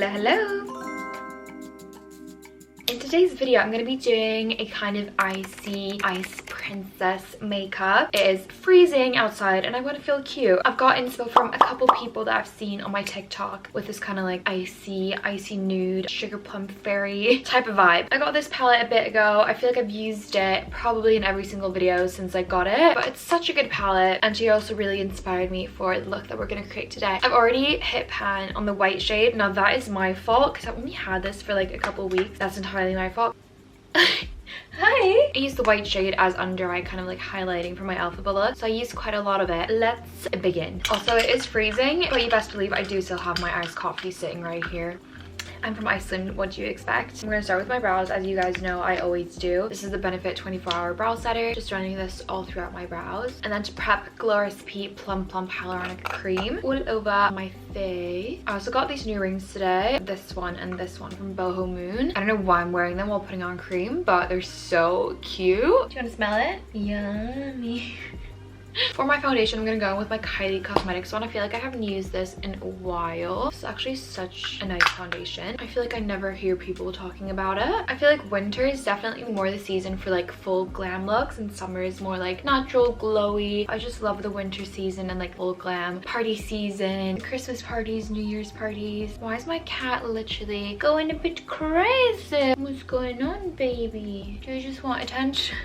Hello, hello. In today's video, I'm going to be doing a kind of icy ice princess makeup. It is freezing outside and I want to feel cute. I've got inspo from a couple people that I've seen on my TikTok with this kind of like icy nude, sugar plum fairy type of vibe. I got this palette a bit ago. I feel like I've used it probably in every single video since I got it, but it's such a good palette and she also really inspired me for the look that we're going to create today. I've already hit pan on the white shade. Now that is my fault because I've only had this for like a couple weeks. That's entirely my fault. Hi! I used the white shade as under eye, kind of like highlighting for my alphabet look, so I used quite a lot of it. Let's begin. Also, it is freezing, but you best believe I do still have my iced coffee sitting right here. I'm from Iceland, what do you expect? I'm gonna start with my brows, as you guys know I always do. This is the Benefit 24-hour brow setter, just running this all throughout my brows. And then to prep, Glow Recipe Plum Hyaluronic Cream all over my face. I also got these new rings today, this one and this one from Boho Moon. I don't know why I'm wearing them while putting on cream, but they're so cute. Do you want to smell it? Yummy. For my foundation, I'm gonna go in with my Kylie Cosmetics one. I feel like I haven't used this in a while. It's actually such a nice foundation. I feel like I never hear people talking about it. I feel like winter is definitely more the season for like full glam looks and summer is more like natural, glowy. I just love the winter season and like full glam party season, Christmas parties, New Year's parties. Why is my cat literally going a bit crazy? What's going on, baby? Do you just want attention?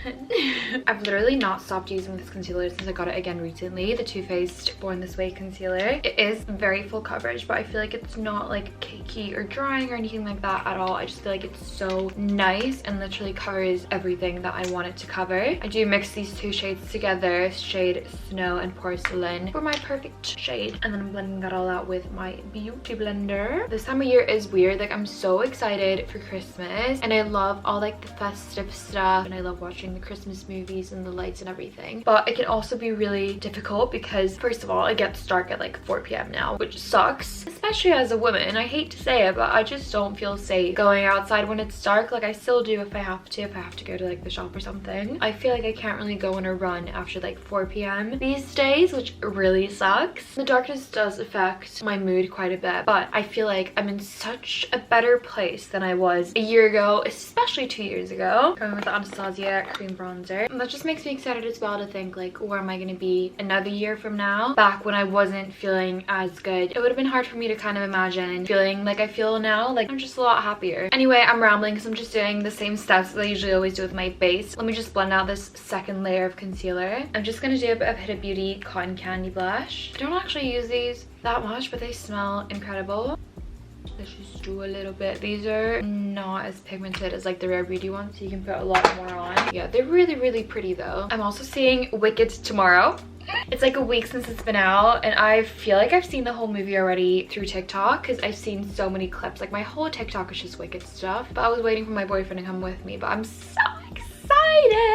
I've literally not stopped using this concealer since I got it again recently, the Too Faced Born This Way concealer. It is very full coverage, but I feel like it's not like cakey or drying or anything like that at all. I just feel like it's so nice and literally covers everything that I want it to cover. I do mix these two shades together, shade Snow and Porcelain, for my perfect shade, and then I'm blending that all out with my beauty blender. This time of year is weird. Like, I'm so excited for Christmas and I love all like the festive stuff and I love watching the Christmas movies and the lights and everything, but it can also be really difficult because first of all it gets dark at like 4 p.m. now, which sucks, especially as a woman. I hate to say it, but I just don't feel safe going outside when it's dark. Like, I still do if I have to go to like the shop or something. I feel like I can't really go on a run after like 4 p.m. these days, which really sucks. The darkness does affect my mood quite a bit, but I feel like I'm in such a better place than I was a year ago, especially 2 years ago. Going with the Anastasia cream bronzer, and that just makes me excited as well to think like, where am I going to be another year from now, back when I wasn't feeling as good. It would have been hard for me to kind of imagine feeling like I feel now. Like, I'm just a lot happier. Anyway, I'm rambling because I'm just doing the same steps that I usually always do with my base. Let me just blend out this second layer of concealer. I'm just going to do a bit of Huda Beauty Cotton Candy blush. I don't actually use these that much, but they smell incredible. Let's just do a little bit. These are not as pigmented as like the Rare Beauty ones, so you can put a lot more on. Yeah, they're really pretty though. I'm also seeing Wicked tomorrow. It's like a week since it's been out and I feel like I've seen the whole movie already through TikTok because I've seen so many clips. Like, my whole TikTok is just Wicked stuff, but I was waiting for my boyfriend to come with me, but I'm so excited.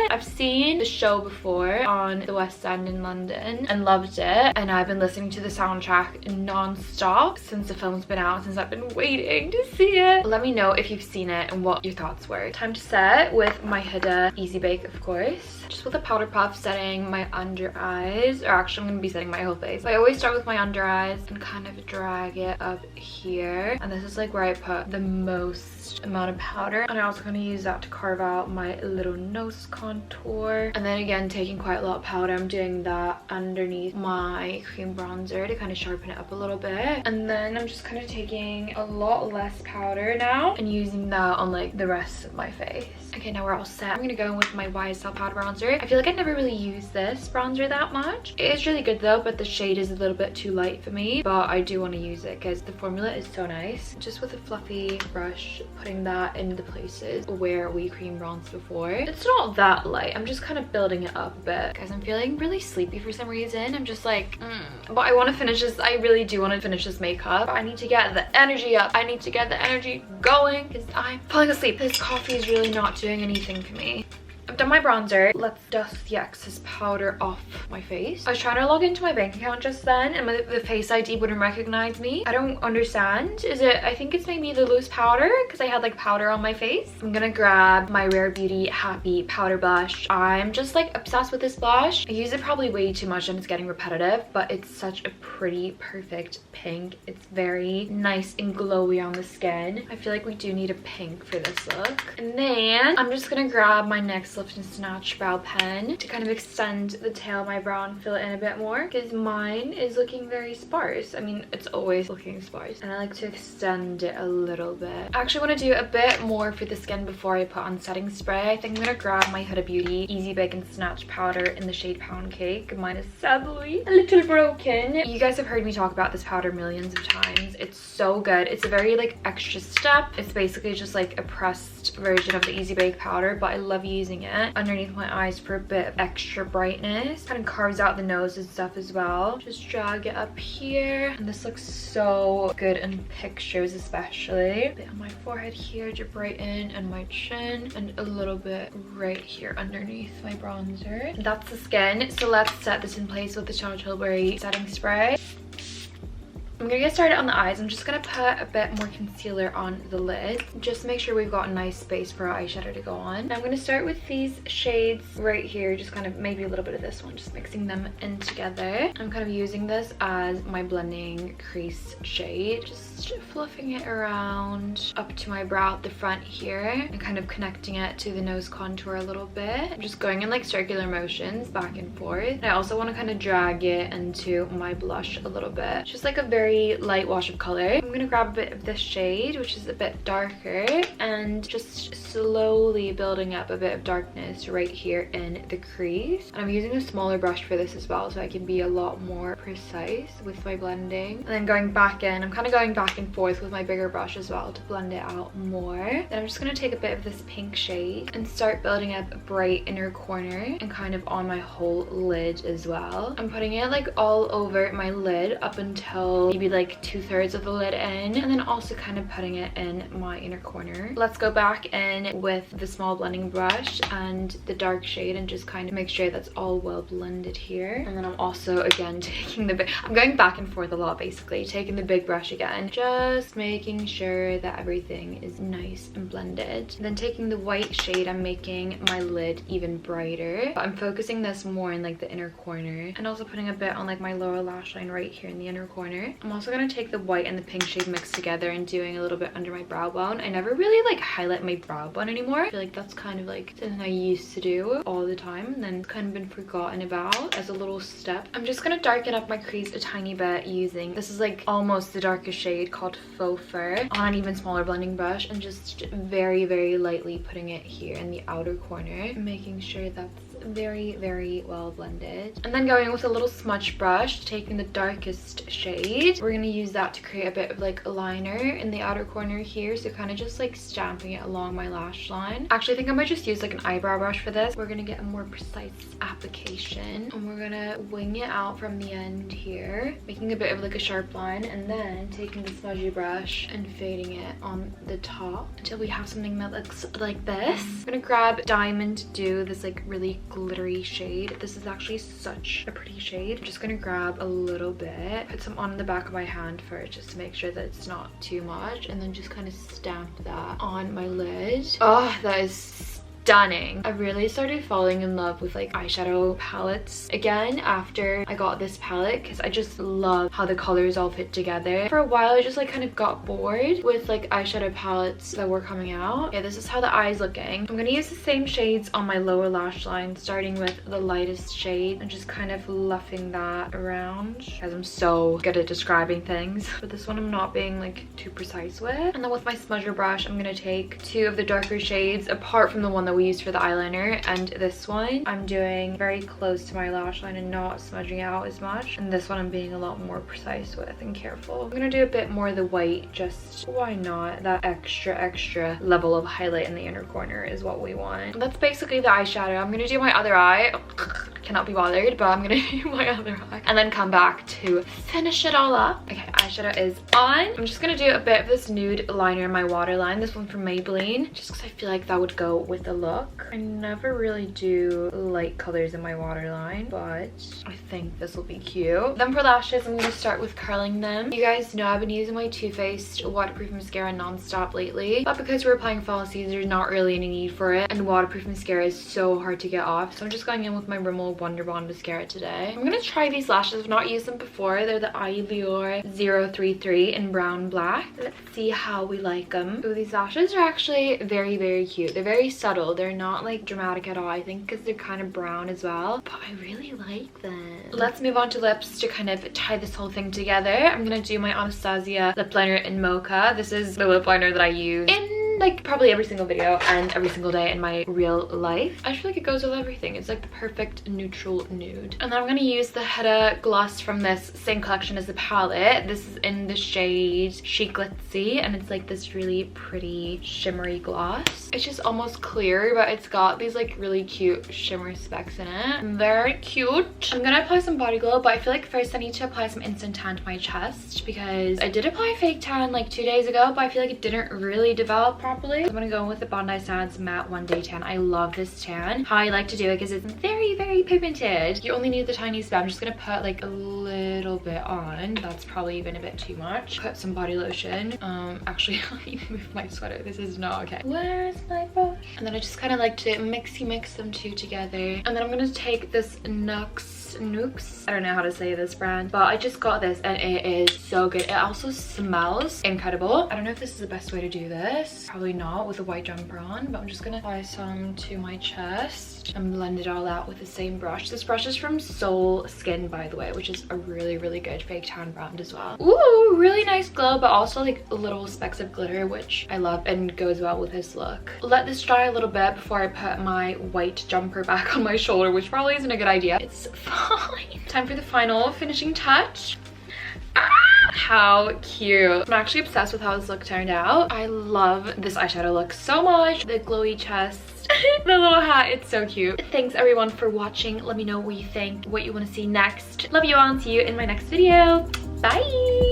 I've seen the show before on the West End in London and loved it, and I've been listening to the soundtrack non-stop since the film's been out, since I've been waiting to see it. Let me know if you've seen it and what your thoughts were. Time to set with my Huda Easy Bake, of course. Just with a powder puff, setting my under eyes, or actually I'm going to be setting my whole face. I always start with my under eyes and kind of drag it up here, and this is like where I put the most amount of powder, and I'm also going to use that to carve out my little nose contour. And then again, taking quite a lot of powder, I'm doing that underneath my cream bronzer to kind of sharpen it up a little bit. And then I'm just kind of taking a lot less powder now and using that on like the rest of my face. Okay, now we're all set. I'm gonna go in with my YSL powder bronzer. I feel like I never really use this bronzer that much. It is really good though, but the shade is a little bit too light for me, but I do want to use it because the formula is so nice. Just with a fluffy brush, putting that into the places where we cream bronzed before. It's not that light. I'm just kind of building it up a bit because I'm feeling really sleepy for some reason. I'm just like, but I want to finish this. I really do want to finish this makeup. I need to get the energy up. I need to get the energy going because I'm falling asleep. This coffee is really not doing anything for me. I've done my bronzer. Let's dust the excess powder off my face. I was trying to log into my bank account just then and the Face ID wouldn't recognize me. I don't understand. I think it's maybe the loose powder because I had like powder on my face. I'm gonna grab my Rare Beauty Happy powder blush. I'm just like obsessed with this blush. I use it probably way too much and it's getting repetitive, but it's such a pretty, perfect pink. It's very nice and glowy on the skin. I feel like we do need a pink for this look. And then I'm just gonna grab my NYX Lift and Snatch brow pen to kind of extend the tail of my brow and fill it in a bit more because mine is looking very sparse. I mean, it's always looking sparse and I like to extend it a little bit. I actually want to do a bit more for the skin before I put on setting spray. I think I'm gonna grab my Huda Beauty Easy Bake and Snatch powder in the shade Pound Cake. Mine is sadly a little broken. You guys have heard me talk about this powder millions of times. It's so good. It's a very like extra step. It's basically just like a pressed version of the Easy Bake powder, but I love using it underneath my eyes for a bit of extra brightness. Kind of carves out the nose and stuff as well. Just drag it up here and this looks so good in pictures, especially a bit on my forehead here to brighten and my chin and a little bit right here underneath my bronzer. That's the skin. So let's set this in place with the Charlotte Tilbury setting spray. I'm gonna get started on the eyes. I'm just gonna put a bit more concealer on the lid. Just make sure we've got a nice space for our eyeshadow to go on. Now I'm gonna start with these shades right here, just kind of maybe a little bit of this one, just mixing them in together. I'm kind of using this as my blending crease shade, just fluffing it around up to my brow at the front here and kind of connecting it to the nose contour a little bit. I'm just going in like circular motions back and forth. And I also want to kind of drag it into my blush a little bit. Just like a very light wash of color. I'm gonna grab a bit of this shade, which is a bit darker, and just slowly building up a bit of darkness right here in the crease. And I'm using a smaller brush for this as well, so I can be a lot more precise with my blending. And then going back in, I'm kind of going back and forth with my bigger brush as well to blend it out more. Then I'm just gonna take a bit of this pink shade and start building up a bright inner corner and kind of on my whole lid as well. I'm putting it like all over my lid up until maybe like 2/3 of the lid in, and then also kind of putting it in my inner corner. Let's go back in with the small blending brush and the dark shade and just kind of make sure that's all well blended here. And then I'm also again taking I'm going back and forth a lot, basically taking the big brush again, just making sure that everything is nice and blended. And then taking the white shade, I'm making my lid even brighter, but I'm focusing this more in like the inner corner and also putting a bit on like my lower lash line right here in the inner corner. I'm also going to take the white and the pink shade mixed together and doing a little bit under my brow bone. I never really like highlight my brow bone anymore. I feel like that's kind of like something I used to do all the time and then it's kind of been forgotten about as a little step. I'm just going to darken up my crease a tiny bit using, this is like almost the darkest shade called Faux Fur, on an even smaller blending brush, and just very, very lightly putting it here in the outer corner, making sure that's very, very well blended. And then going with a little smudge brush, taking the darkest shade, we're going to use that to create a bit of like a liner in the outer corner here, so kind of just like stamping it along my lash line. Actually, I think I might just use like an eyebrow brush for this. We're going to get a more precise application and we're going to wing it out from the end here, making a bit of like a sharp line, and then taking the smudgy brush and fading it on the top until we have something that looks like this. I'm going to grab Diamond Dew, this like really glittery shade. This is actually such a pretty shade. I'm just gonna grab a little bit, put some on the back of my hand first just to make sure that it's not too much, and then just kind of stamp that on my lid. Oh, that is stunning. I really started falling in love with like eyeshadow palettes again after I got this palette because I just love how the colors all fit together. For a while I just like kind of got bored with like eyeshadow palettes that were coming out. Yeah, this is how the eye's looking. I'm gonna use the same shades on my lower lash line, starting with the lightest shade and just kind of fluffing that around because I'm so good at describing things, but this one I'm not being like too precise with. And then with my smudger brush, I'm gonna take two of the darker shades apart from the one that we used for the eyeliner, and this one I'm doing very close to my lash line and not smudging out as much, and this one I'm being a lot more precise with and careful. I'm gonna do a bit more of the white, just why not? That extra level of highlight in the inner corner is what we want. That's basically the eyeshadow. I'm gonna do my other eye. Cannot be bothered, but I'm gonna do my other eye and then come back to finish it all up. Okay, eyeshadow is on. I'm just gonna do a bit of this nude liner in my waterline, this one from Maybelline, just because I feel like that would go with the look. I never really do light colors in my waterline, but I think this will be cute. Then for lashes, I'm going to start with curling them. You guys know I've been using my Too Faced waterproof mascara non-stop lately, but because we're applying falsies, there's not really any need for it, and waterproof mascara is so hard to get off, so I'm just going in with my Rimmel Wonder Bond mascara today. I'm going to try these lashes. I've not used them before. They're the Eyeliner 033 in brown black. Let's see how we like them. Ooh, these lashes are actually very, very cute. They're very subtle. They're not like dramatic at all, I think, because they're kind of brown as well, but I really like them. Let's move on to lips to kind of tie this whole thing together. I'm gonna do my Anastasia lip liner in Mocha. This is the lip liner that I use in like probably every single video and every single day in my real life. I feel like it goes with everything. It's like the perfect neutral nude. And then I'm gonna use the Huda gloss from this same collection as the palette. This is in the shade Chic Glitzy, and it's like this really pretty shimmery gloss. It's just almost clear, but it's got these like really cute shimmer specks in it. Very cute. I'm gonna apply some body glow, but I feel like first I need to apply some instant tan to my chest, because I did apply fake tan like 2 days ago, but I feel like it didn't really develop properly. I'm gonna go in with the Bondi Sands Matte One Day Tan. I love this tan. How I like to do it because it's very, very pigmented. You only need the tiniest bit. I'm just gonna put like a little bit on. That's probably even a bit too much. Put some body lotion. Actually, let me move my sweater. This is not okay. Where's my brush? And then I just kind of like to mix them two together. And then I'm gonna take this Nukes, I don't know how to say this brand, but I just got this and it is so good. It also smells incredible. I don't know if this is the best way to do this. Probably not with a white jumper on, but I'm just gonna apply some to my chest and blend it all out with the same brush. This brush is from Soul Skin, by the way, which is a really, really good fake tan brand as well. Ooh, really nice glow, but also like little specks of glitter, which I love and goes well with this look. Let this dry a little bit before I put my white jumper back on my shoulder, which probably isn't a good idea. It's fine. Time for the final finishing touch. How cute. I'm actually obsessed with how this look turned out. I love this eyeshadow look so much. The glowy chest, the little hat, it's so cute. Thanks everyone for watching. Let me know what you think, what you want to see next. Love you all and see you in my next video. Bye.